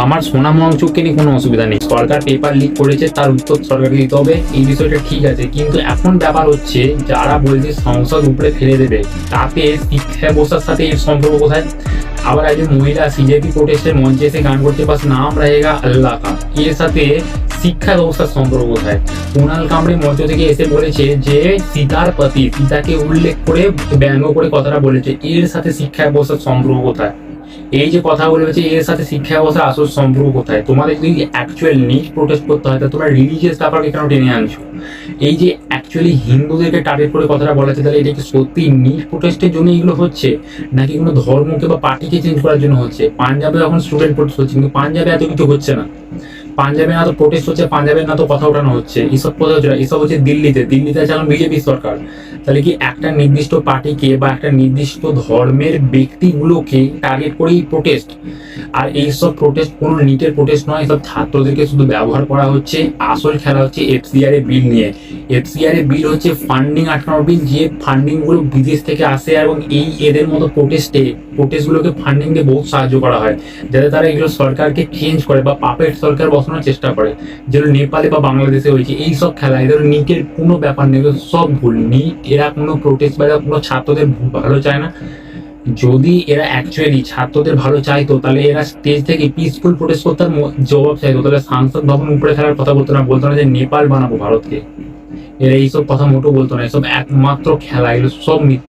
আমার সোনা মহাচুককে নিয়ে কোনো অসুবিধা নেই, সরকার পেপার লিক করেছে তার উত্তর সরকারকে দিতে হবে, এই বিষয়টা ঠিক আছে। কিন্তু এখন ব্যাপার হচ্ছে যারা বলছে সংসদ উপরে ফেলে দেবে, তাতে শিক্ষা ব্যবস্থার সাথে এর সম্পর্ক কোথায়? আবার একজন মহিলা সিজেপি প্রোটেস্টের মঞ্চে এসে গান করতে পারছে নাম रहेगा আল্লাহ কা, এর সাথে শিক্ষা ব্যবস্থার সম্পর্ক কোথায়? কুণাল কামড়ে মঞ্চ থেকে এসে বলেছে যে সীতার পতি, সীতাকে উল্লেখ করে ব্যঙ্গ করে কথাটা বলেছে, এর সাথে শিক্ষা ব্যবস্থার সম্পর্ক কোথায়? এই যে কথা বলেছে এর সাথে শিক্ষা ব্যবস্থার আসল সম্পর্ক কোথায়? তোমাদের যদি অ্যাকচুয়াল নিট প্রোটেস্ট করতে হয়, তা তোমরা রিলিজিয়াস ব্যাপারকে কেন টেনে আনছো? এই যে অ্যাকচুয়ালি হিন্দুদেরকে টার্গেট করে কথাটা বলা হচ্ছে, তাহলে এটা কি সত্যি নিট প্রোটেস্টের জন্য এগুলো হচ্ছে, নাকি কোনো ধর্মকে বা পার্টিকে চেঞ্জ করার জন্য হচ্ছে? পাঞ্জাবে এখন স্টুডেন্ট প্রোটেস্ট হচ্ছে, কিন্তু পাঞ্জাবে এত কিছু হচ্ছে না। পাঞ্জাবে না তো প্রোটেস্ট হচ্ছে, পাঞ্জাবে না তো কথা ওঠানো হচ্ছে, এইসব কথা হচ্ছে না। এসব হচ্ছে দিল্লিতে। দিল্লিতে আছে এখন বিজেপি সরকার। তাহলে কি একটা নির্দিষ্ট পার্টিকে বা একটা নির্দিষ্ট ধর্মের ব্যক্তিগুলোকে টার্গেট করেই প্রোটেস্ট? আর এইসব প্রোটেস্ট কোনো নিটের প্রোটেস্ট নয়, এসব ছাত্রদেরকে শুধু ব্যবহার করা হচ্ছে। আসল খেলা হচ্ছে এফসিআর বিল নিয়ে। এফসিআর বিল হচ্ছে ফান্ডিং আটকানোর বিল, যে ফান্ডিং গুলো বিদেশ থেকে আসে, এবং এই এদের মতো প্রোটেস্টগুলোকে ফান্ডিং দিয়ে বহুত সাহায্য করা হয়, যাতে তারা এগুলো সরকারকে চেঞ্জ করে বা পাপেট সরকার বসানোর চেষ্টা করে, যেগুলো নেপালে বা বাংলাদেশে হয়েছে। এই সব খেলা, এদের নিটের কোনো ব্যাপার নেই, এগুলো সব ভুল। নিট এরা কোনো প্রোটেস্ট বা এরা কোনো ছাত্রদের ভালো চায় না। যদি এরা অ্যাকচুয়ালি ছাত্রদের ভালো চাইতো, তাহলে এরা স্টেজ থেকে পিসফুল প্রোটেস্ট করতে জবাব চাইতো, তাহলে সংসদ ভবন উপরে খেলার কথা বলতো না, বলতো না যে নেপাল বানাবো ভারতকে। এরা এইসব কথা মোটেও বলতো না। এসব একমাত্র খেলা, এগুলো সব